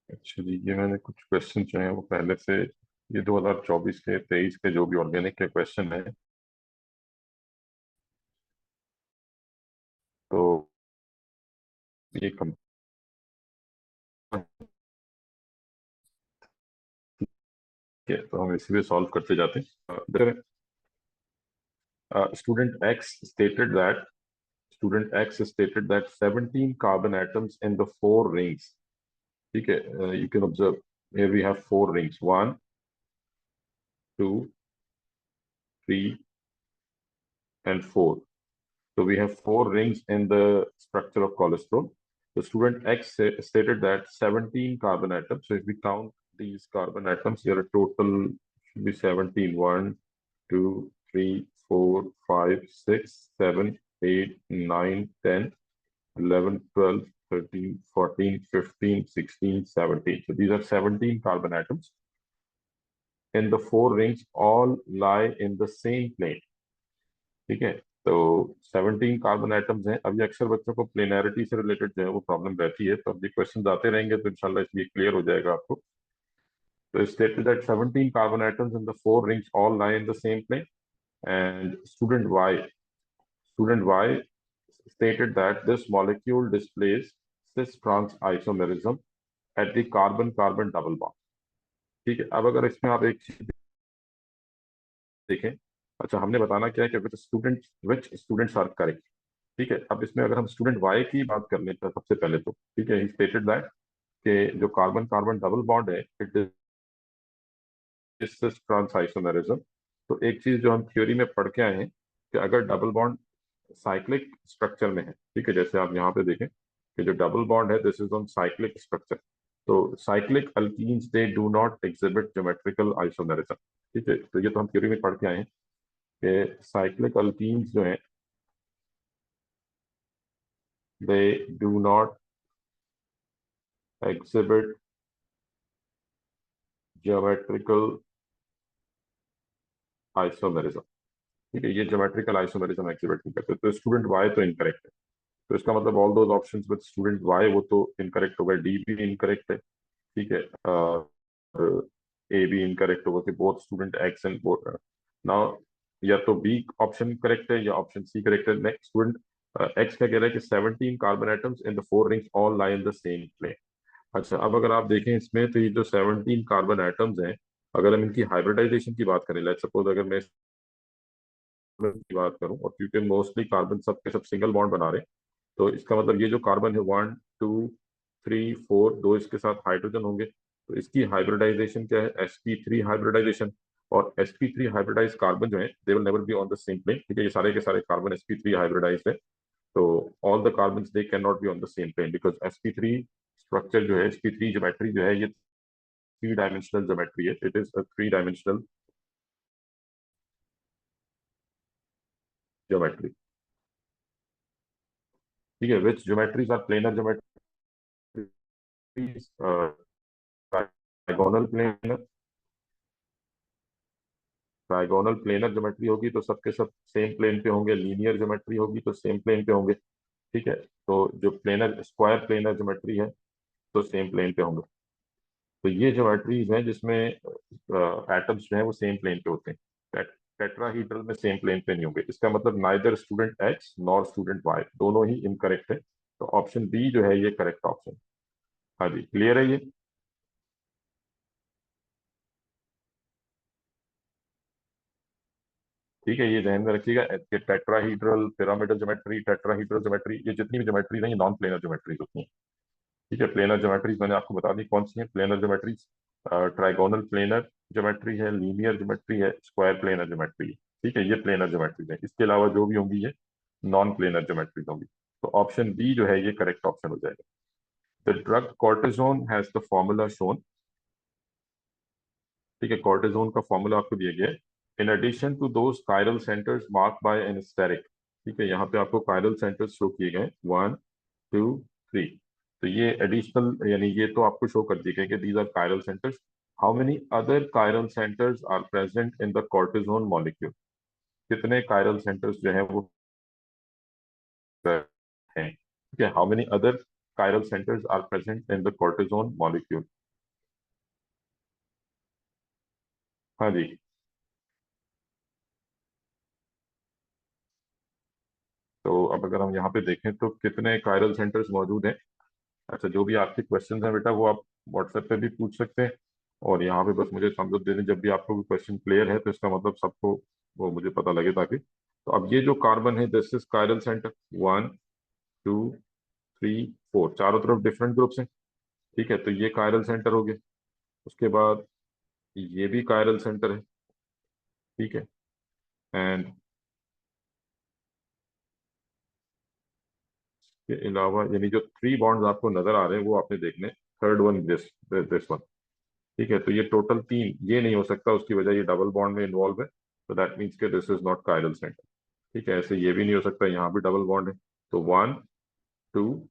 Actually ये मैंने कुछ क्वेश्चन जो हैं वो पहले से, ये 2024 के 23 के जो भी ऑर्गेनिक के क्वेश्चन है, तो ये कम है, तो हम इसी पे सॉल्व करते जाते हैं। Student x stated that student X stated that 17 carbon atoms in the four rings. ठीक है, you can observe here we have four rings, 1, 2, 3, and 4. So we have four rings in the structure of cholesterol. The student X stated that 17 carbon atoms. So if we count these carbon atoms, here a total should be 17. 1, 2, 3, 4, 5, 6, 7, 8, 9, 10, 11, 12, 13, 14, 15, 16, 17. So these are 17 carbon atoms. In the four rings, all lie in the same plane. ठीक है, तो 17 carbon atoms हैं। अब ये अक्सर बच्चों को planarity से रिलेटेड जो है वो प्रॉब्लम रहती है, तो अब ये क्वेश्चन आते रहेंगे तो इंशाल्लाह इसलिए क्लियर हो जाएगा आपको। तो stated that 17 carbon atoms in the four rings all lie in the same plane, and student Y stated that this molecule displays cis trans isomerism at the carbon carbon double bond. ठीक है, अब अगर इसमें आप एक चीज देखें, अच्छा हमने बताना क्या है कि विच स्टूडेंट्स आर करेक्ट। ठीक है, अब इसमें अगर हम स्टूडेंट वाई की बात कर लेते हैं सबसे पहले, तो ठीक है, ही स्टेटेड दैट कि जो कार्बन कार्बन डबल बॉन्ड है it is cis trans isomerism. तो एक चीज जो हम थ्योरी में पढ़ के आए हैं कि अगर डबल बॉन्ड साइक्लिक स्ट्रक्चर में है, ठीक है, जैसे आप यहाँ पे देखें कि जो डबल बॉन्ड है this is on cyclic structure, तो cyclic alkenes they do not exhibit geometrical isomerism. ठीक है, तो ये तो हम थ्योरी में पढ़ के आए हैं कि साइक्लिक अल्कीन्स जो हैं दे do not exhibit geometrical isomerism. ठीक है, ये ज्योमेट्रिकल आइसोमेरिज्म एग्जिबिट नहीं करते, तो स्टूडेंट वाई तो इनकरेक्ट है। तो इसका मतलब all those options with student Y वो तो इनकरेक्ट हो गए, डी भी इनकरेक्ट है। ठीक है, ए भी इनकरेक्ट होगा कि both student X and both. Now या तो बी ऑप्शन करेक्ट है या ऑप्शन सी करेक्ट है। नेक्स्ट स्टूडेंट एक्स क्या कह रहा है कि 17 carbon atoms in the four rings all lie in the same plane. अच्छा, अब अगर आप देखें इसमें तो ये जो 17 कार्बन एटम्स हैं, अगर हम इनकी हाइब्रिडाइजेशन की बात करें, लेट्स सपोज अगर मैं की बात करूं, और क्योंकि मोस्टली कार्बन सब के सब सिंगल बॉन्ड बना रहे हैं, तो इसका मतलब ये जो कार्बन है 1, 2, 3, 4, दो इसके साथ हाइड्रोजन होंगे, तो इसकी हाइब्रिडाइजेशन क्या है, sp3 हाइब्रिडाइजेशन। और sp3 हाइब्रिडाइज कार्बन जो है they will never be on the same plane. ठीक है, ये सारे के सारे कार्बन sp3 हाइब्रिडाइज है, तो all the carbon they can not be on the same plane because sp3 structure जो है, sp3 ज्योमेट्री जो है ये थ्री डायमेंशनल ज्योमेट्री है, it is a three dimensional geometry. ठीक है, which geometries are planar geometries, trigonal planar. Trigonal planar geometry होगी तो सबके सब सेम प्लेन पे होंगे, लीनियर ज्योमेट्री होगी तो सेम प्लेन पे होंगे। ठीक है, तो जो प्लेनर स्क्वायर प्लेनर ज्योमेट्री है तो सेम प्लेन पे होंगे। तो ये ज्योमेट्रीज हैं जिसमें एटम्स जो है वो सेम प्लेन पे होते हैं। टेट्राहीड्रल में सेम प्लेन पे नहीं होंगे, इसका मतलब neither student X nor student Y दोनों ही इनकरेक्ट है, तो ऑप्शन बी जो है ये करेक्ट ऑप्शन। हाँ जी, क्लियर है ये। ठीक है, ये ध्यान में रखिएगा कि tetrahedral, pyramidal geometry, tetrahedral geometry, ये जितनी भी ज्योमेट्रीज हैं ये नॉन प्लेनर ज्योमेट्रीज होती हैं। ठीक है, प्लेनर ज्योमेट्रीज मैंने आपको बता दी कौन सी है planar geometries. Trigonal planar geometry है, लीनियर ज्योमेट्री है, स्क्वायर प्लेनर ज्योमेट्री है। ठीक है, ये प्लेनर ज्योमेट्रीज है, इसके अलावा जो भी होंगी ये नॉन प्लेनर ज्योमेट्रीज होंगी। तो ऑप्शन बी जो है ये करेक्ट ऑप्शन हो जाएगा। The drug cortisone has the formula shown. ठीक है, कॉर्टिजोन का फॉर्मूला आपको दिया गया है। In addition to those chiral centres marked by an asterisk. ठीक है, यहाँ पे आपको कायरल सेंटर्स शो किए गए 1, 2, 3। तो ये एडिशनल यानी ये तो आपको शो कर दिए गए कि these are chiral centres. How many other chiral centres are present in the cortisone molecule. कितने कायरल सेंटर्स जो है वो हैं। ठीक है, how many other chiral centres are present in the cortisone molecule. हाँ जी। तो अब अगर हम यहाँ पे देखें तो कितने कायरल सेंटर्स मौजूद हैं। अच्छा, जो भी आपके क्वेश्चन हैं बेटा वो आप व्हाट्सएप पे भी पूछ सकते हैं, और यहाँ पे बस मुझे थम्स अप दे दें जब भी आपको क्वेश्चन क्लियर है, तो इसका मतलब सबको वो मुझे पता लगे ताकि। तो अब ये जो कार्बन है, दिस इज कायरल सेंटर 1 2 3 4, चारों तरफ डिफरेंट ग्रुप्स हैं। ठीक है, तो ये कायरल सेंटर हो गए। उसके बाद ये भी कायरल सेंटर है। ठीक है। एंड के अलावा यानी जो 3 बॉन्ड्स आपको नजर आ रहे हैं वो आपने देखने, third one this this one. ठीक है, तो ये टोटल 3, ये नहीं हो सकता, उसकी वजह ये डबल बॉन्ड में इन्वॉल्व है, तो दैट मीन्स के this is not chiral centre. ठीक है, ऐसे ये भी नहीं हो सकता, यहाँ भी डबल बॉन्ड है। तो 1 2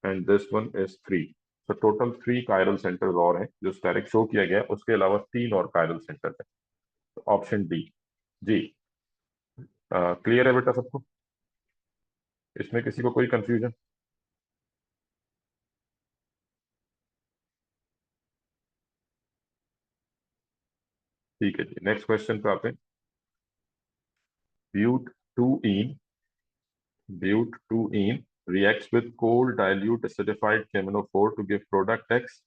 एंड दिस वन इज 3। तो टोटल 3 कायरल सेंटर्स और हैं जो डायरेक्ट शो किया गया है, उसके अलावा 3 और कायरल सेंटर है। Option D. जी। क्लियर है बेटा सबको? इसमें किसी को कोई कंफ्यूजन? ठीक है जी, नेक्स्ट क्वेश्चन पे आते हैं। But two yne but two yne reacts with cold dilute acidified KMnO4 to give product X।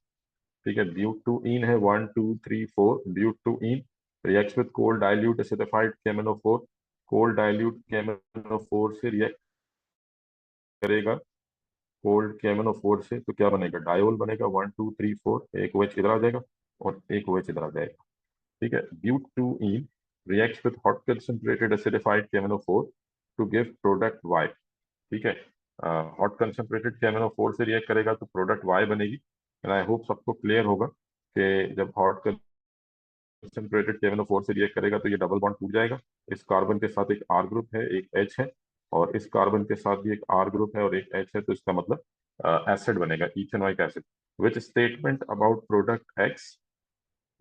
ठीक है, ब्यूट टू इन है 1 2 3 4। But two yne reacts with cold dilute acidified KMnO4। Cold dilute KMnO4 से react करेगा, cold KMnO4 से, तो क्या बनेगा? Diol बनेगा। 1 2 3 4, एक OH इधर आ जाएगा और एक OH इधर आ जाएगा। ठीक है, but two yne reacts with hot concentrated acidified KMnO4 to give product Y। ठीक है, हॉट कंसंट्रेटेड KMnO4 से रिएक्ट करेगा तो प्रोडक्ट Y बनेगी। एंड आई होप सबको क्लियर होगा कि जब हॉट कंसंट्रेटेड KMnO4 से रिएक्ट करेगा तो ये डबल बॉन्ड टूट जाएगा। इस कार्बन के साथ एक R ग्रुप है, एक H है, और इस कार्बन के साथ भी एक R ग्रुप है और एक H है, तो इसका मतलब एसिड बनेगा, ethanoic acid. Which statement about product X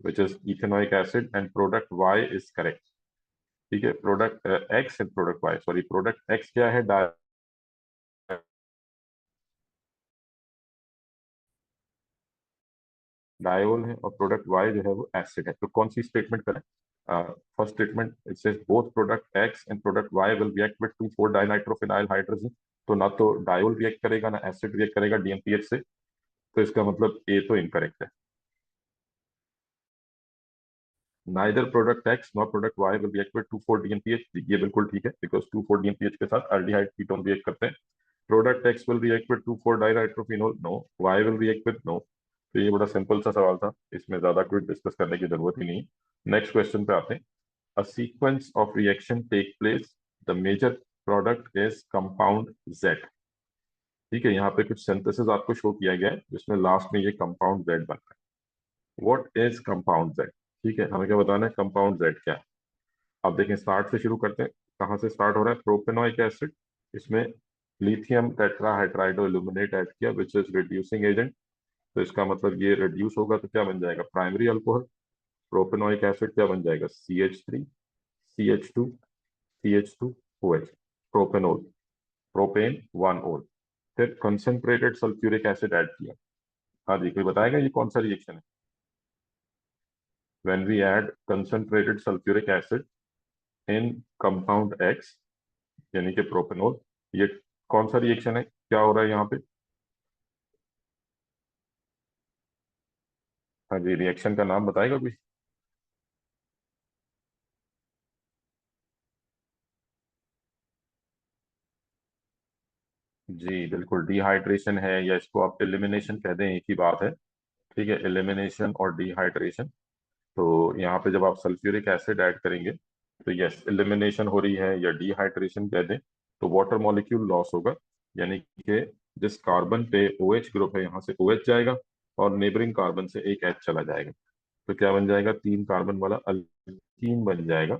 which is ethanoic acid and product Y is correct? ठीक है, product X and product Y, sorry product X क्या है? डायोल है, और प्रोडक्ट वाई जो है वो एसिड है। तो कौन सी स्टेटमेंट करें? First statement it says both product X and product Y will react with 2 4 dinitrophenyl hydrogen. तो ना तो डायोल रिएक्ट करेगा ना एसिड रिएक्ट करेगा DNPH से, तो इसका मतलब ए तो इनकरेक्ट है। Neither product X nor product Y will react with 2 4 DNPH, ये बिल्कुल ठीक है, बिकॉज 2 4 DNPH के साथ एल्डिहाइड कीटोन रिएक्ट करते हैं। Product X will react with 2 4 dinitrophenol, no. Y will react with, no. तो ये बड़ा सिंपल सा सवाल था, इसमें ज्यादा कुछ डिस्कस करने की जरूरत ही नहीं। नेक्स्ट क्वेश्चन पे आते हैं। A sequence of reaction take place. The major product is compound Z। ठीक है, यहाँ पे कुछ सिंथेसिस आपको शो किया गया है जिसमें लास्ट में ये कंपाउंड Z बन रहा है। What is compound Z? ठीक है, हमें क्या बताना है, कंपाउंड Z क्या है। अब देखें, स्टार्ट से शुरू करते हैं। कहाँ से स्टार्ट हो रहा है? Propanoic acid. इसमें लिथियम टेट्राहाइड्राइडो इल्यूमिनेट ऐड किया विच इज रिड्यूसिंग एजेंट। तो इसका मतलब ये रिड्यूस होगा तो क्या बन जाएगा? Primary alcohol. प्रोपेनोइक एसिड क्या बन जाएगा? CH3 CH2 CH2 OH, propanol, propane 1 ओल। फिर कंसंट्रेटेड सल्फ्यूरिक एसिड ऐड किया। हाँ जी, कोई बताएगा ये कौन सा रिएक्शन है? When we add concentrated sulphuric acid in compound X यानी कि प्रोपेनोल, ये कौन सा रिएक्शन है, क्या हो रहा है यहाँ पे? हाँ जी, रिएक्शन का नाम बताएगा कोई? जी बिल्कुल, डिहाइड्रेशन है, या इसको आप एलिमिनेशन कह दें, एक ही बात है। ठीक है, एलिमिनेशन और डिहाइड्रेशन। तो यहाँ पे जब आप सल्फ्यूरिक एसिड ऐड करेंगे तो यस, एलिमिनेशन हो रही है, या डिहाइड्रेशन कह दें, तो वाटर मॉलिक्यूल लॉस होगा। यानी कि जिस कार्बन पे OH ग्रुप है यहाँ से OH जाएगा, और नेबरिंग कार्बन से एक H चला जाएगा। तो क्या बन जाएगा? 3 कार्बन वाला अल्कीन बन जाएगा।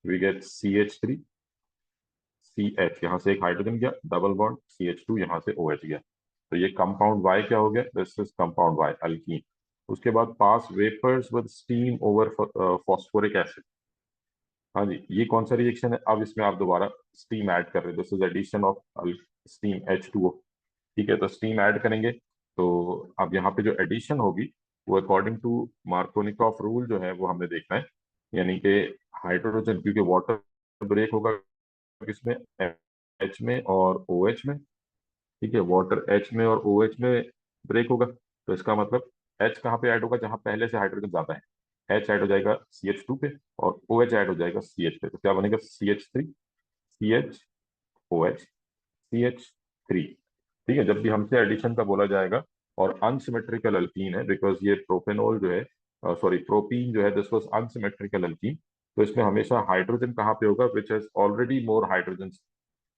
वी गेट CH3CH, यहाँ से एक हाइड्रोजन गया, डबल बॉन्ड CH2, यहाँ से OH गया। तो ये कंपाउंड Y क्या हो गया? This is compound Y, alkene. उसके बाद pass vapours with steam over phosphoric acid. हाँ जी, ये कौन सा रिएक्शन है? अब इसमें आप दोबारा स्टीम ऐड कर रहे हैं, this is addition of steam H2O। ठीक है, तो स्टीम ऐड करेंगे, तो अब यहाँ पे जो एडिशन होगी वो अकॉर्डिंग टू मार्कोनिकॉफ रूल जो है वो हमने देखना है। यानी कि हाइड्रोजन, क्योंकि वाटर ब्रेक होगा किसमें, एच में और ओ एच में। ठीक है, वाटर एच में और ओ एच में ब्रेक होगा, तो इसका मतलब एच कहाँ पे ऐड होगा, जहां पहले से हाइड्रोजन ज्यादा है, एच ऐड हो जाएगा सी एच टू पे, और ओ एच ऐड हो जाएगा सी एच पे, तो क्या बनेगा, C H three, C H O H, C H three. ठीक है, जब भी हमसे एडिशन का बोला जाएगा और अनसिमेट्रिकल अल्कीन है, बिकॉज ये प्रोपेनॉल जो है, सॉरी प्रोपीन जो है, दिस वाज अनसिमेट्रिकल अल्कीन, तो इसमें हमेशा हाइड्रोजन कहाँ पे होगा, which has already more hydrogen,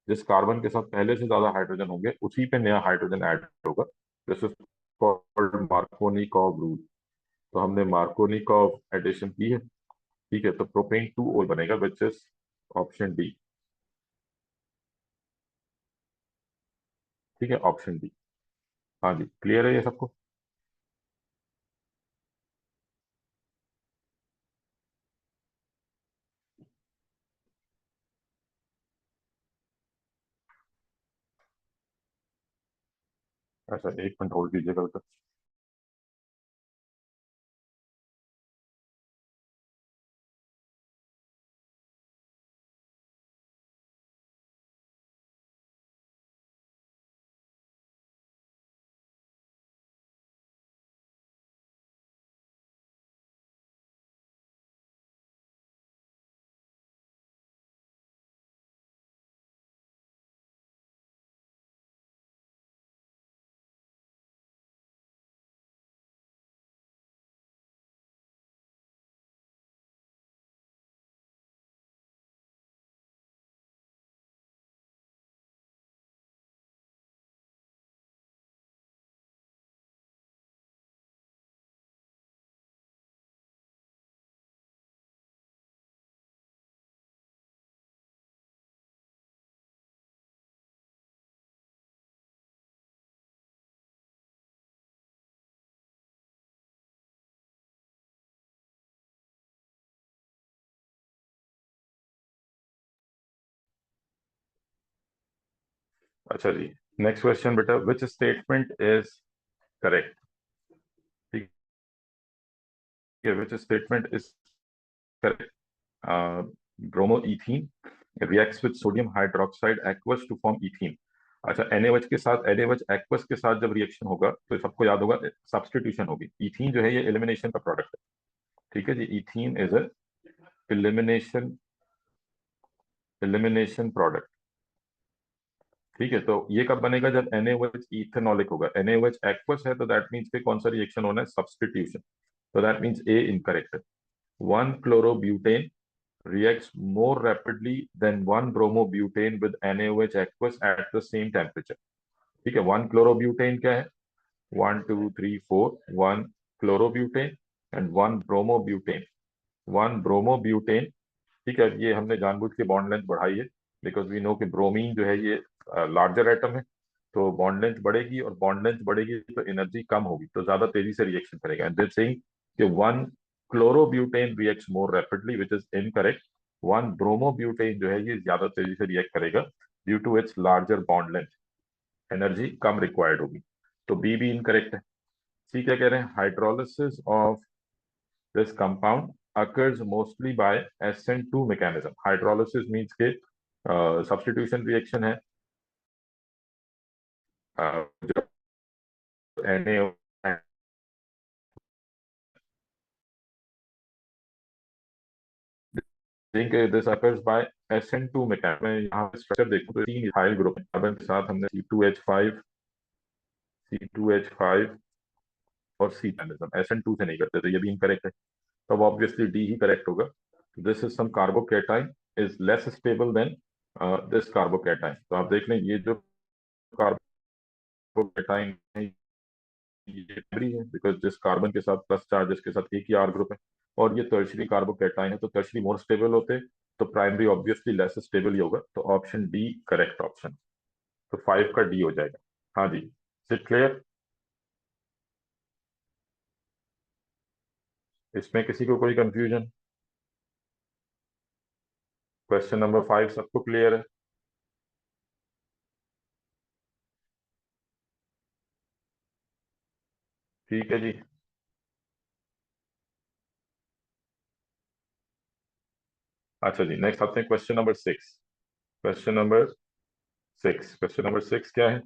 जिस कार्बन के साथ पहले से ज्यादा हाइड्रोजन होंगे उसी पे नया हाइड्रोजन ऐड होगा। This is called Markovnikov rule. तो हमने मार्कोनिकॉव एडिशन की है। ठीक है, तो प्रोपेन टू ओल बनेगा, विच इज ऑप्शन डी। ठीक है, ऑप्शन डी। हाँ जी, क्लियर है ये सबको। अच्छा, एक मिनट होल्ड कीजिएगा उधर। अच्छा जी, नेक्स्ट क्वेश्चन बेटा, विच स्टेटमेंट इज करेक्ट। ठीक है, which statement is correct. Bromoethene reacts with sodium hydroxide aqueous to form ethene. अच्छा, NaOH के साथ, NaOH एक्वस के साथ जब रिएक्शन होगा तो सबको याद होगा सब्स्टिट्यूशन होगी। इथीन जो है ये एलिमिनेशन का प्रोडक्ट है। ठीक है जी, ethene is a elimination, elimination product. ठीक है, तो ये कब बनेगा, जब NaOH इथेनॉलिक होगा। NaOH एक्वस है तो दैट मीन्स पे कौन सा रिएक्शन होना है, सब्स्टिट्यूशन। तो दैट मीन्स ए इनकरेक्ट है। One chlorobutane reacts more rapidly than one bromobutane with NaOH aqueous at the same temperature। ठीक है, वन क्लोरोब्यूटेन क्या है, one two three four, one chlorobutane and one bromobutane, one bromobutane. ठीक है, ये हमने जानबूझ के बॉन्ड लेंथ बढ़ाई है, बिकॉज वी नो कि ब्रोमीन जो है ये लार्जर एटम है, तो बॉन्ड लेंथ बढ़ेगी, और बॉन्ड लेंथ बढ़ेगी तो एनर्जी कम होगी, तो ज्यादा तेजी से रिएक्शन करेगा। एंड देयर सेइंग कि one chlorobutane reacts more rapidly, which is incorrect. One bromobutane जो है ये ज्यादा तेजी से रिएक्ट करेगा, due to its larger bond length, energy कम रिक्वायर्ड होगी। तो बी भी इनकरेक्ट है। सी क्या कह रहे हैं, hydrolysis of this compound occurs mostly by SN2 mechanism। Hydrolysis means के सब्स्टिट्यूशन रिएक्शन है, जो Na think this occurs by SN2 mechanism। मैं यहाँ पे स्ट्रक्चर देखूं तो तीन इथाइल ग्रुप है, कार्बन के साथ हमने C2H5, C2H5 और सी मैकेनिज्म, SN2 से नहीं करते, तो ये भी इनकरेक्ट है। तब ऑब्वियसली डी ही करेक्ट होगा। This is some carbocation is less stable than this carbocation. तो आप देख लें, ये जो कार्बोकेटाइन है ये primary है, बिकॉज जिस कार्बन के साथ प्लस चार्ज, इसके साथ एक ही आर ग्रुप है, और ये टर्शरी कार्बोकेटाइन है, तो टर्शरी मोर स्टेबल होते, तो प्राइमरी ऑब्वियसली लेस स्टेबल ही होगा, तो ऑप्शन डी करेक्ट ऑप्शन। तो 5 का डी हो जाएगा। हाँ जी, इट क्लियर। इसमें किसी को कोई कंफ्यूजन, क्वेश्चन नंबर 5 सबको क्लियर है। ठीक है जी। अच्छा जी, नेक्स्ट आते हैं क्वेश्चन नंबर 6। क्वेश्चन नंबर 6 क्या है?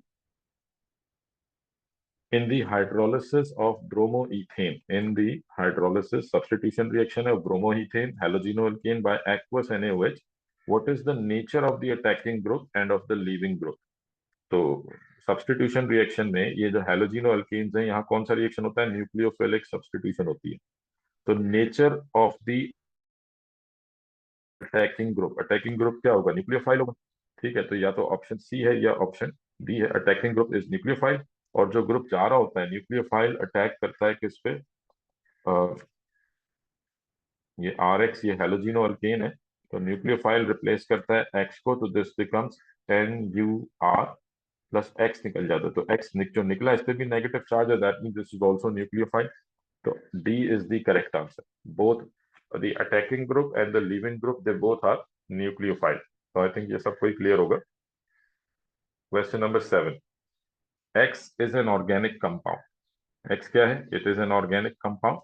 In the hydrolysis of bromoethane, in the hydrolysis substitution reaction of bromoethane halogenoalkane by aqueous NaOH, what is the nature of the attacking group and of the leaving group? तो substitution reaction में ये जो हेलोजिनो alkanes हैं, यहाँ कौन सा reaction होता है? न्यूक्लियोफिलिक सब्सटीट्यूशन होती है। तो nature of the attacking group क्या होगा? न्यूक्लियोफाइल होगा। ठीक है, तो या तो ऑप्शन सी है या ऑप्शन डी है, अटैकिंग ग्रुप इज न्यूक्लियोफाइल। और जो ग्रुप जा रहा होता है न्यूक्लियोफाइल अटैक करता है किस पे? अ, ये आर एक्स, ये हेलोजिनो अल्केन है, तो न्यूक्लियोफाइल रिप्लेस करता है एक्स को, तो this becomes NuR plus x निकल जाता है। तो एक्स जो निकला इस पे भी नेगेटिव चार्ज है, that mean this is also nucleophile. तो D is the correct answer. Both the attacking group and the leaving group, they both are nucleophile. तो आई थिंक ये सब कोई क्लियर होगा। Question number 7। X is an organic compound. X क्या है? It is an organic compound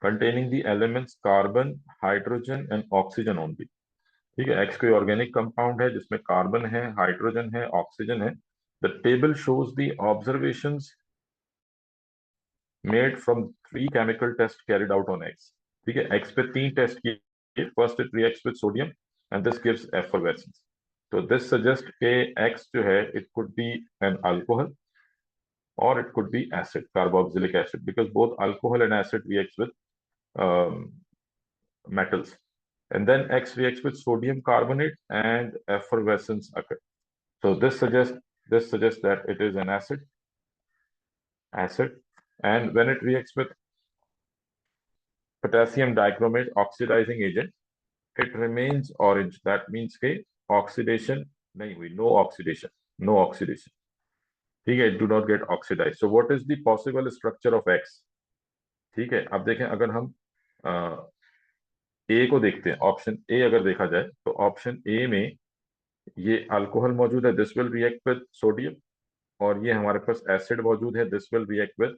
containing the elements carbon, hydrogen and oxygen only। ठीक है, x कोई ऑर्गेनिक कंपाउंड है जिसमें कार्बन है, हाइड्रोजन है, ऑक्सीजन है। The table shows the observations made from 3 chemical test carried out on X. ठीक है, एक्स पे 3 टेस्ट किए। First it reacts with sodium and this gives effervescence. तो दिस सजेस्ट के एक्स जो है it could be an alcohol or it could be acid, carboxylic acid, because both alcohol and acid reacts with metals. And then X reacts with sodium carbonate and effervescence occurs. So this suggests that it is an acid. And when it reacts with potassium dichromate oxidizing agent, it remains orange. That means के oxidation नहीं हुई, no oxidation। ठीक है, do not get oxidized। So what is the possible structure of X? ठीक है, अब देखें, अगर हम ए को देखते हैं, ऑप्शन ए अगर देखा जाए तो ऑप्शन ए में ये अल्कोहल मौजूद है, this will react with sodium. और ये हमारे पास एसिड मौजूद है, this will react with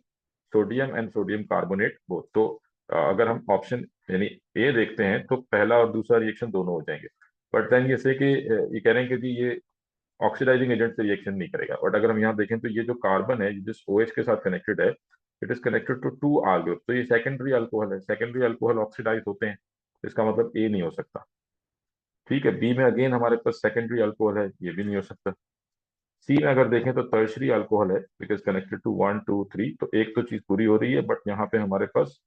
sodium and sodium carbonate both. तो अगर हम ऑप्शन यानी ए देखते हैं तो पहला और दूसरा रिएक्शन दोनों हो जाएंगे। बट देन ये से कि ये कह रहे हैं कि जी ये ऑक्सीडाइजिंग एजेंट से रिएक्शन नहीं करेगा। बट अगर हम यहाँ देखें तो ये जो कार्बन है जिस OH के साथ कनेक्टेड है, it is connected to 2 R group, तो ये सेकेंडरी अल्कोहल है। सेकेंडरी अल्कोहल ऑक्सीडाइज होते हैं, इसका मतलब ए नहीं हो सकता। ठीक है, बी में अगेन हमारे पास सेकेंडरी अल्कोहल है, ये भी नहीं हो सकता। सी में अगर देखें तो टर्शरी अल्कोहल है, बिकॉज कनेक्टेड टू 1 2 3, तो एक तो चीज पूरी हो रही है। बट यहाँ पे हमारे पास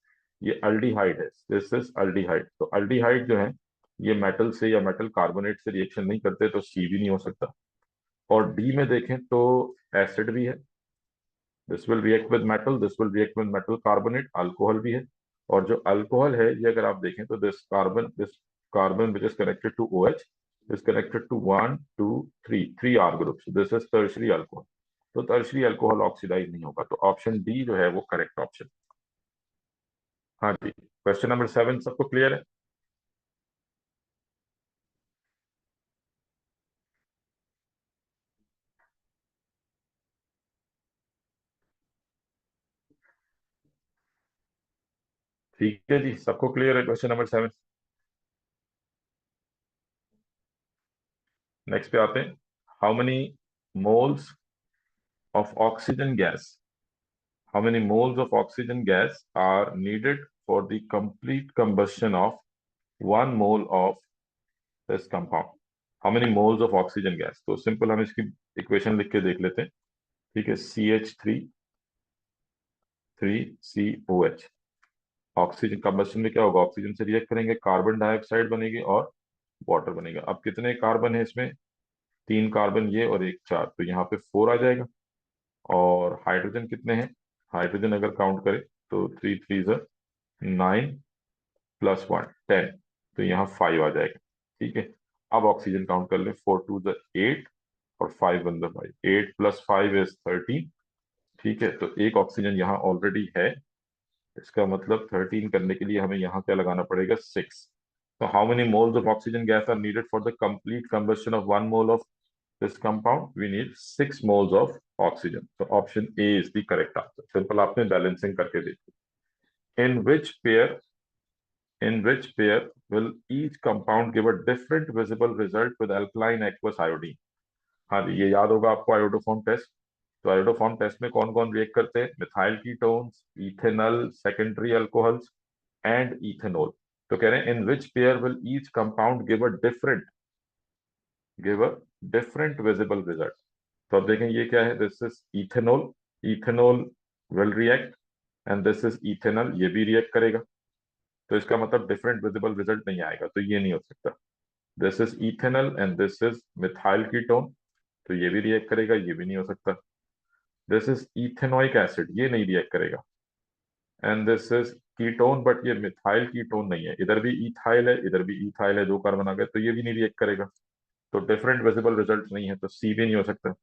ये अल्डिहाइड है, दिस इज अल्डिहाइड। तो अल्डिहाइड जो है ये मेटल से या मेटल कार्बोनेट से रिएक्शन नहीं करते, तो सी भी नहीं हो सकता। और डी में देखें तो एसिड भी है, this will react with metal, this will react with metal carbonate, alcohol भी है। और जो अल्कोहल है ये अगर आप देखें तो this carbon which is connected to OH is connected to 1 2 3 R group, so this is tertiary alcohol। तो टर्शरी अल्कोहल ऑक्सीडाइज नहीं होगा, तो ऑप्शन डी जो है वो करेक्ट ऑप्शन। हाँ जी, क्वेश्चन नंबर 7 सबको क्लियर है? ठीक है जी, सबको क्लियर है क्वेश्चन नंबर 7? नेक्स्ट पे आते हैं। How many moles of oxygen gas how many moles of oxygen gas are needed for the complete combustion of 1 mole of this compound? How many moles of oxygen gas? तो simple हम इसकी equation लिख के देख लेते हैं। ठीक है, CH3 3COH। ऑक्सीजन कंबशन में क्या होगा? ऑक्सीजन से रिएक्ट करेंगे, कार्बन डाइऑक्साइड बनेगी और वाटर बनेगा। अब कितने कार्बन है इसमें? 3 कार्बन ये और एक 4, तो यहाँ पे 4 आ जाएगा। और हाइड्रोजन कितने हैं? हाइड्रोजन अगर काउंट करें तो 3 3 9 प्लस 1 10, तो यहाँ 5 आ जाएगा। ठीक है, अब ऑक्सीजन काउंट कर लें, 4 2 8 और 5 1 5, 8 प्लस 5 इज 13। ठीक है, तो एक ऑक्सीजन यहाँ ऑलरेडी है, इसका मतलब 13 करने के लिए हमें यहाँ क्या लगाना पड़ेगा? 6। तो how many moles of oxygen gas are needed for the complete combustion of 1 mole of this compound? We need 6 moles of oxygen. तो option A is the correct answer. Simple, आपने बैलेंसिंग करके देखी। In which pair will each compound give a different visible result with alkaline aqueous iodine. हाँ जी, ये याद होगा आपको आयोडोफॉर्म टेस्ट। तो आयोडोफॉर्म टेस्ट में कौन कौन रिएक्ट करते हैं? Methyl ketones, ethanol, secondary alcohols and ethanol. तो कह रहे हैं in which pair will each compound give a different visible result. तो अब देखें ये क्या है, this is ethanol, ethanol will react and this is ethanol, ये भी रिएक्ट करेगा। तो इसका मतलब डिफरेंट विजिबल रिजल्ट नहीं आएगा, तो ये नहीं हो सकता। This is ethanol and this is methyl ketone, तो ये भी रिएक्ट करेगा, ये भी नहीं हो सकता। दिस इज इथेनोइक एसिड, ये नहीं रिएक्ट करेगा। And this is ketone, but ये मिथाइल कीटोन नहीं है, इधर भी इथाइल है इधर भी इथाइल है, दो कार्बन आ गए, तो ये भी नहीं रिएक्ट करेगा। तो डिफरेंट विजिबल रिजल्ट नहीं है, तो सी भी नहीं हो सकता।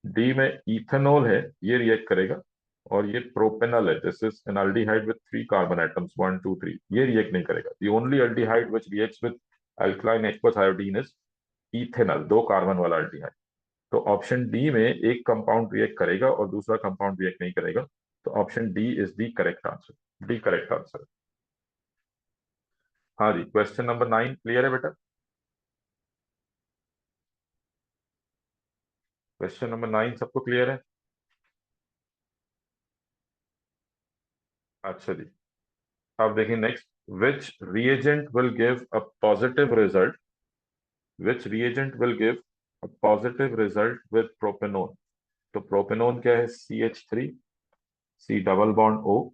डी में इथेनॉल है, ये रिएक्ट करेगा। और ये प्रोपेनॉल है, this is an aldehyde with 3 carbon atoms, 1 2 3, ये रिएक्ट नहीं करेगा। The only aldehyde which reacts with alkaline aqueous iodine is ethanol, 2 carbon वाला अल्डिहाइड। तो ऑप्शन डी में एक कंपाउंड रिएक्ट करेगा और दूसरा कंपाउंड रिएक्ट नहीं करेगा। तो option D is the correct answer, D correct answer. हाँ जी, क्वेश्चन नंबर 9 क्लियर है बेटा? क्वेश्चन नंबर 9 सबको क्लियर है? अच्छा जी, अब देखिए next, which reagent will give a positive result, which reagent will give a positive result with propanone. तो propanone क्या है? CH3, C double bond O,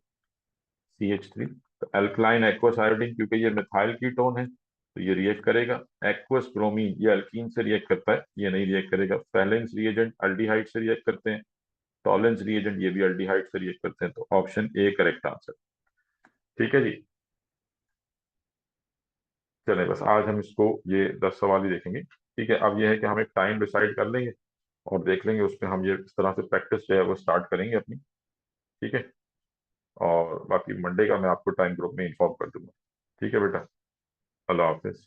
CH3। तो एल्कलाइन एक्वस आयोडीन, क्योंकि ये मिथाइल कीटोन है तो ये रिएक्ट करेगा। एक्वस ब्रोमीन, ये अल्कीन से रिएक्ट करता है, ये नहीं रिएक्ट करेगा। फैलेंस रिएजेंट अल्डिहाइड से रिएक्ट करते हैं। टॉलेंस रिएजेंट ये भी अल्डिहाइड से रिएक्ट करते हैं, तो ऑप्शन ए करेक्ट आंसर। ठीक है जी, चले बस आज हम इसको ये 10 सवाल ही देखेंगे। ठीक है, अब ये है कि हम एक टाइम डिसाइड कर लेंगे और देख लेंगे, उसमें हम ये इस तरह से प्रैक्टिस जो है वो स्टार्ट करेंगे अपनी। ठीक है, और बाकी मंडे का मैं आपको टाइम ग्रुप में इन्फॉर्म कर दूंगा। ठीक है बेटा, अल्लाह हाफिज।